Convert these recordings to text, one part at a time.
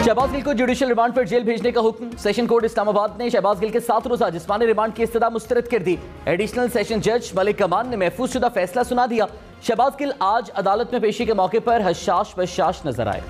शहबाज गिल को judicial remand पर jail भेजने का हुक्म। सेशन कोर्ट इस्लामाबाद ने शहबाज गिल के 7 रोजा जिस्मानी रिमांड की इस्तदा मुस्तरद कर दी। एडिशनल सेशन जज मलिक कमान ने महफूज शुदा फैसला सुना दिया। शहबाज गिल आज अदालत में पेशी के मौके पर हशाश बशाश नजर आए।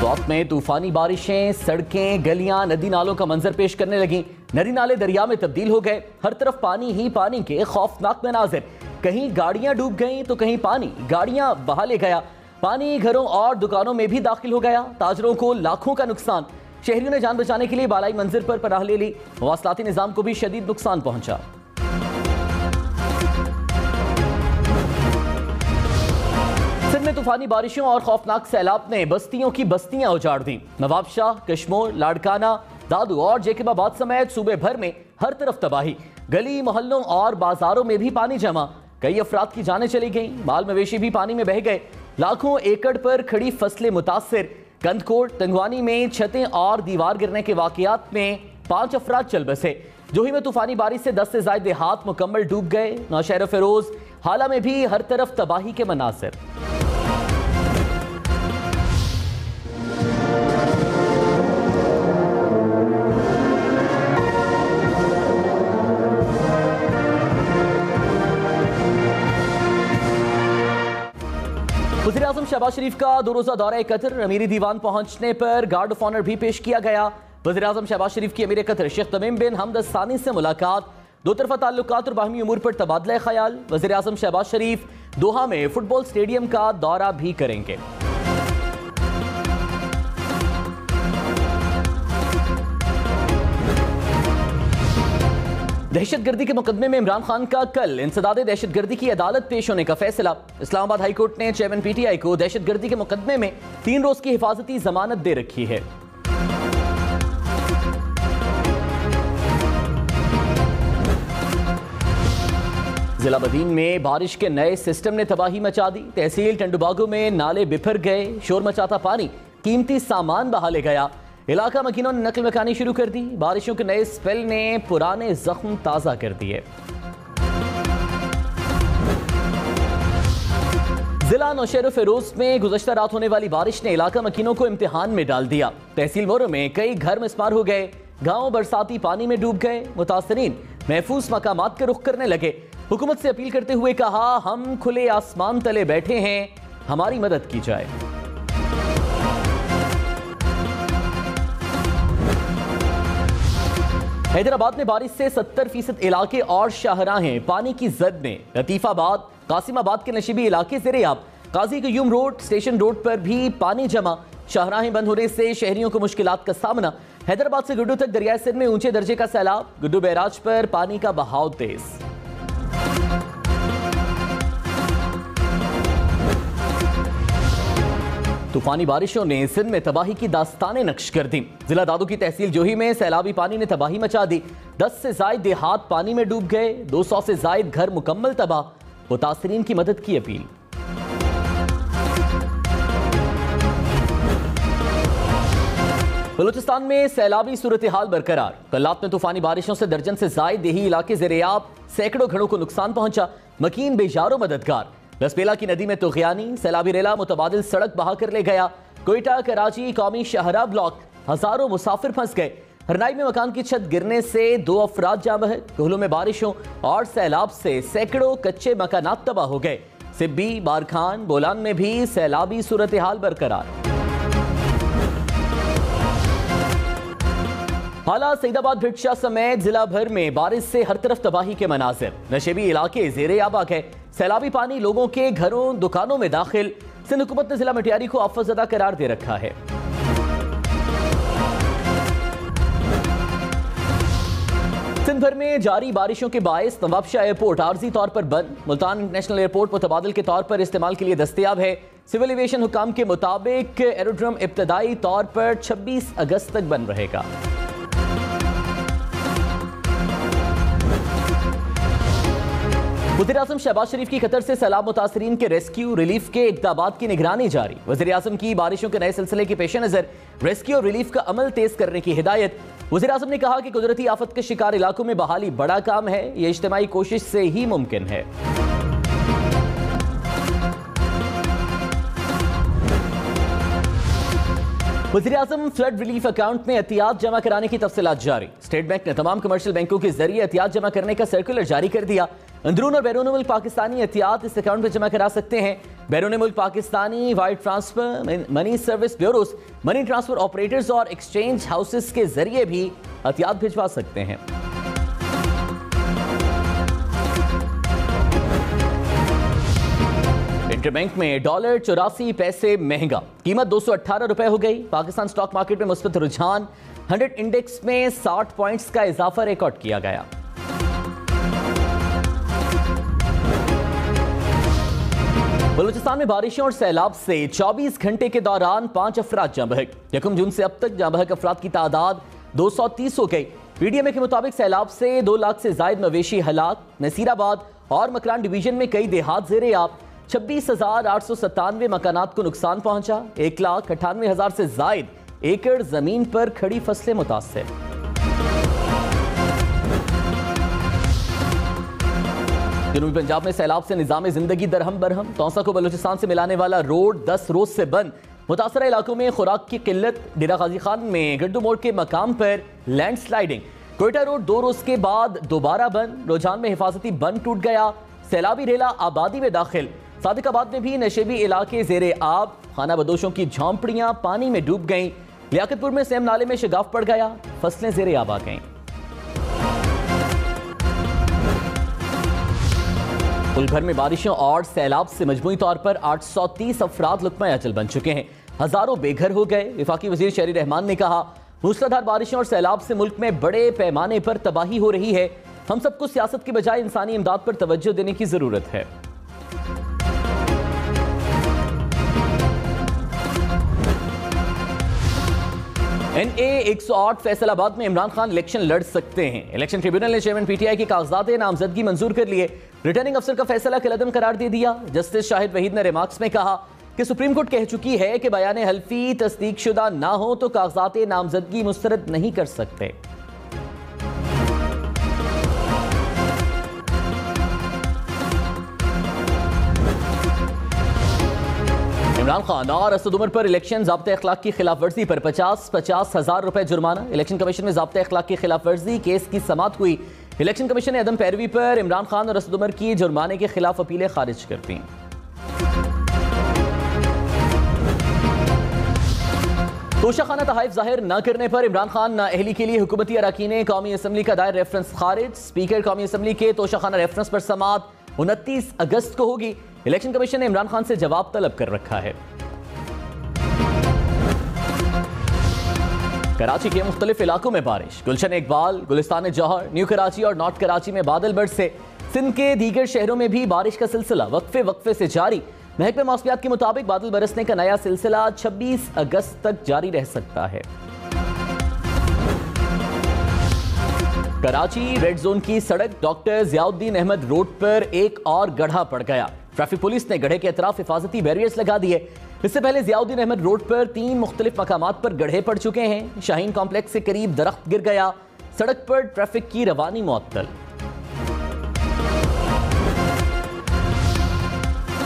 वक्त में तूफानी बारिशें, सड़कें, गलियां, नदी नालों का मंजर पेश करने लगी। नदी नाले दरिया में तब्दील हो गए। हर तरफ पानी ही पानी के खौफनाक मनाजिर। कहीं गाड़ियां डूब गईं तो कहीं पानी गाड़ियां बहा ले गया। पानी घरों और दुकानों में भी दाखिल हो गया। ताजरों को लाखों का नुकसान। शहरियों ने जान बचाने के लिए बालाई मंजिल पर पनाह ले ली। मवासलाती निजाम को भी शदीद नुकसान पहुंचा। सिंध में तूफानी बारिशों और खौफनाक सैलाब ने बस्तियों की बस्तियां उजाड़ दी। नवाबशाह, कश्मोर, लाड़काना, दादू और जेकबाबाद समेत सूबे भर में हर तरफ तबाही। गली मोहल्लों और बाजारों में भी पानी जमा। कई अफराद की जानें चली गईं। माल मवेशी भी पानी में बह गए। लाखों एकड़ पर खड़ी फसलें मुतासिर। कंदकोट, तंगवानी में छतें और दीवार गिरने के वाकयात में 5 अफराद चल बसे। जोही में तूफानी बारिश से 10 से ज्यादा देहात मुकम्मल डूब गए। नौशहर फिरोज, हाला में भी हर तरफ तबाही के मनासिर। वज़ीर-ए-आज़म शहबाज शरीफ का 2 रोज़ा दौरा कतर। अमीरी दीवान पहुंचने पर गार्ड ऑफ ऑनर भी पेश किया गया। वज़ीर-ए-आज़म शहबाज शरीफ की अमीर कतर शेख तमीम बिन हमद अल सानी से मुलाकात। 2 तरफ़ा ताल्लुकात और बाहमी उमूर पर तबादला ख्याल। वज़ीर-ए-आज़म शहबाज शरीफ दोहा में फुटबॉल स्टेडियम का दौरा भी करेंगे। दहशतगर्दी के मुकदमे में इमरान खान का कल इंसदाद दहशतगर्दी की अदालत पेश होने का फैसला। इस्लामाबाद हाई कोर्ट ने चेयरमैन पीटीआई को दहशतगर्दी के मुकदमे में 3 रोज की हिफाजती जमानत दे रखी है। जिला बदीन में बारिश के नए सिस्टम ने तबाही मचा दी। तहसील टंडुबागो में नाले बिफर गए। शोर मचाता पानी कीमती सामान बहा ले गया। इलाका मकीनों ने नकल मकानी शुरू कर दी। बारिशों के नए स्पेल ने पुराने जख्म ताजा कर दिए। जिला नौशहर फिरोज में गुज़श्ता रात होने वाली बारिश ने इलाका मकीनों को इम्तिहान में डाल दिया। तहसील मोरो में कई घर मिसमार हो गए। गांव बरसाती पानी में डूब गए। मुतासरीन महफूज मकामात का रुख करने लगे। हुकूमत से अपील करते हुए कहा, हम खुले आसमान तले बैठे हैं, हमारी मदद की जाए। हैदराबाद में बारिश से 70% इलाके और शाहराहें पानी की जद में। लतीफाबाद, कासिमाबाद के नशीबी इलाके ज़ेरे-आब। काजी क़य्यूम रोड, स्टेशन रोड पर भी पानी जमा। शाहराहें बंद होने से शहरियों को मुश्किलात का सामना। हैदराबाद से गुड्डू तक दरियाए सिंध में ऊंचे दर्जे का सैलाब। गुड्डू बैराज पर पानी का बहाव तेज। तूफानी बारिशों ने सिंध में तबाही की दास्तानें नक्श कर दी। जिला दादू की तहसील जोही में सैलाबी पानी ने तबाही मचा दी। 10 से ज्यादा देहात पानी में डूब गए। 200 से ज्यादा घर मुकम्मल तबाह। मुतासरीन की मदद की अपील। बलूचिस्तान में सैलाबी सूरत हाल बरकरार। कल रात में तूफानी बारिशों से दर्जन से ज्यादा देही इलाके ज़ेरे-आब। सैकड़ों घरों को नुकसान पहुंचा। मकीन बेजारो मददगार। लसबेला की नदी में तुग़यानी। सैलाबी रेला मुतबादिल सड़क बहा कर ले गया। कोयटा कराची कौमी शाहरा ब्लॉक। हजारों मुसाफिर फंस गए। हरनाई में मकान की छत गिरने से 2 अफराद जाँ बहे। कोहलों में बारिशों और सैलाब से सैकड़ों कच्चे मकानात तबाह हो गए। सिब्बी, बारखान, बोलान में भी सैलाबी सूरत हाल बरकरार। हाला, सईदाबाद, भिटशा समेत जिला भर में बारिश से हर तरफ तबाही के मनाजिर। नशेबी इलाके ज़ेरे-आब आ गए। सैलाबी पानी लोगों के घरों दुकानों में दाखिल। सिंध हुकूमत ने जिला मटियारी को आफतज़दा करार दे रखा है। सिंध भर में जारी बारिशों के बायस नवाबशाह एयरपोर्ट आर्जी तौर पर बंद। मुल्तान इंटरनेशनल एयरपोर्ट मुतबादिल के तौर पर इस्तेमाल के लिए दस्तयाब है। सिविल एविएशन हुकाम के मुताबिक एरोड्रम इब्तदाई तौर पर 26 अगस्त तक बंद रहेगा। वज़ीर-ए-आज़म शहबाज शरीफ की कतर से सैलाब मुतासरीन के रेस्क्यू रिलीफ के इक़दामात की निगरानी जारी। वज़ीर-ए-आज़म की बारिशों के नए सिलसिले के पेश नज़र रेस्क्यू और रिलीफ का अमल तेज करने की हिदायत। वज़ीर-ए-आज़म ने कहा कि कुदरती आफत के शिकार इलाकों में बहाली बड़ा काम है। यह इज्तिमाई कोशिश से ही मुमकिन है। वज़ीर-ए-आज़म फ्लड रिलीफ अकाउंट में एहतियात जमा कराने की तफसीलात जारी। स्टेट बैंक ने तमाम कमर्शियल बैंकों के जरिए एहतियात जमा करने का सर्कुलर जारी कर दिया। अंदरून और बैरून मुल्क पाकिस्तानी एहतियात इस अकाउंट में जमा करा सकते हैं। बैरून मुल्क Pakistani wire transfer, money service bureaus, money transfer operators और एक्सचेंज हाउसेस के जरिए भी एहतियात भिजवा सकते हैं। इंटरबैंक में डॉलर 84 पैसे महंगा, कीमत 218 रुपए हो गई। पाकिस्तान स्टॉक मार्केट में मुस्बत रुझान, 100 इंडेक्स में 60 पॉइंट्स का इजाफा रिकॉर्ड किया गया। बलूचिस्तान में बारिशों और सैलाब से 24 घंटे के दौरान 5 अफराद जाँ बहक। 1 जून से अब तक जाँ बहक अफराद की तादाद 230 हो गई। पीडीएमए के मुताबिक सैलाब से 2 लाख से जायद मवेशी हलाक। नसीराबाद और मकरान डिवीजन में कई देहात ज़ेरे आब। 26,897 मकानात को नुकसान पहुंचा। 1,98,000 से जायद एकड़ जमीन पर खड़ी फसलें मुतासर। जनूबी पंजाब में सैलाब से निजाम जिंदगी दरहम बरहम। तौसा को बलूचिस्तान से मिलाने वाला रोड 10 रोज से बंद। मुतासरा इलाकों में खुराक की किल्लत। डेरा गाजी खान में गड्डू मोड़ के मकाम पर लैंडस्लाइडिंग। कोयटा रोड 2 रोज के बाद दोबारा बंद। रोजान में हिफाजती बंद टूट गया। सैलाबी रेला आबादी में दाखिल। सादिकाबाद में भी नशेबी इलाके जेरे आब। खाना बदोशों की झोंपड़ियां पानी में डूब गईं। लियाकतपुर में सेम नाले में शगाफ पड़ गया। फसलें जेरे आब आ गईं। मुल्क भर में बारिशों और सैलाब से मजमूई तौर पर 830 अफराद लुत्फ़े अजल बन चुके हैं। हजारों बेघर हो गए। वफाकी वजीर शहरी रहमान ने कहा, मूसलाधार बारिशों और सैलाब से मुल्क में बड़े पैमाने पर तबाही हो रही है। हम सबको सियासत की बजाय इंसानी इमदाद पर तवज्जो देने की जरूरत है। NA 108 फैसलाबाद में इमरान खान इलेक्शन लड़ सकते हैं। इलेक्शन ट्रिब्यूनल ने चेयरमैन PTI के कागजात नामजदगी मंजूर कर लिए। रिटर्निंग अफसर का फैसला कलअदम करार दे दिया। जस्टिस शाहिद वहीद ने रिमार्क्स में कहा कि सुप्रीम कोर्ट कह चुकी है कि बयान हल्फी तस्दीक शुदा ना हो तो कागजात नामजदगी मुस्तरद नहीं कर सकते। इमरान खान और असद उमर पर इलेक्शन ज़ाब्ते अखलाक की खिलाफ वर्जी पर 50-50 हजार रुपए जुर्माना। इलेक्शन कमीशन में ज़ाब्ते अखलाक की खिलाफ वर्जी केस की समाअत हुई। इलेक्शन कमीशन ने अदम पैरवी पर इमरान खान और असद उमर की जुर्माने के खिलाफ अपीलें खारिज कर दी। तोशाखाना तहाइफ जाहिर न करने पर इमरान खान नाअहली के लिए हुकूमती अरकान कौमी असम्बली का दायर रेफरेंस खारिज। स्पीकर कौमी असम्बली के तोशाखाना रेफरेंस पर समाअत 29 अगस्त को होगी। इलेक्शन कमीशन ने इमरान खान से जवाब तलब कर रखा है। कराची के मुख्तलिफ इलाकों में बारिश। गुलशन इकबाल, गुलिस्तान जौहर, न्यू कराची और नॉर्थ कराची में बादल बरसे। सिंध के दीगर शहरों में भी बारिश का सिलसिला वक्फे से जारी। महकमे मौसमियात के मुताबिक बादल बरसने का नया सिलसिला 26 अगस्त तक जारी रह सकता है। कराची रेड जोन की सड़क डॉक्टर जियाउद्दीन अहमद रोड पर एक और गड्ढा पड़ गया। ट्रैफिक पुलिस ने गड्ढे के अतराफ हिफाजती बैरियर्स लगा दिए। इससे पहले जियाउद्दीन अहमद रोड पर 3 मुख्तलिफ मकामात पर गड्ढे पड़ चुके हैं। शाहीन कॉम्प्लेक्स से करीब दरख्त गिर गया। सड़क पर ट्रैफिक की रवानी मुअत्तल।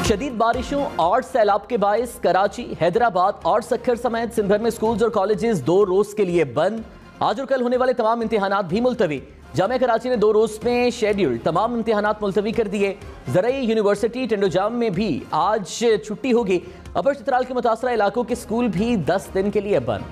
शदीद बारिशों और सैलाब के बायस कराची, हैदराबाद और सक्खर समेत सिंध भर में स्कूल्स और कॉलेजेस 2 रोज के लिए बंद। आज और कल होने वाले तमाम इम्तिहानात भी मुलतवी। जामिया कराची ने 2 रोज में शेड्यूल तमाम इम्तिहानात मुलतवी कर दिए। ज़रई यूनिवर्सिटी टेंडोजाम में भी आज छुट्टी होगी। अपर चित्राल के मुतासरा इलाकों के स्कूल भी 10 दिन के लिए बंद।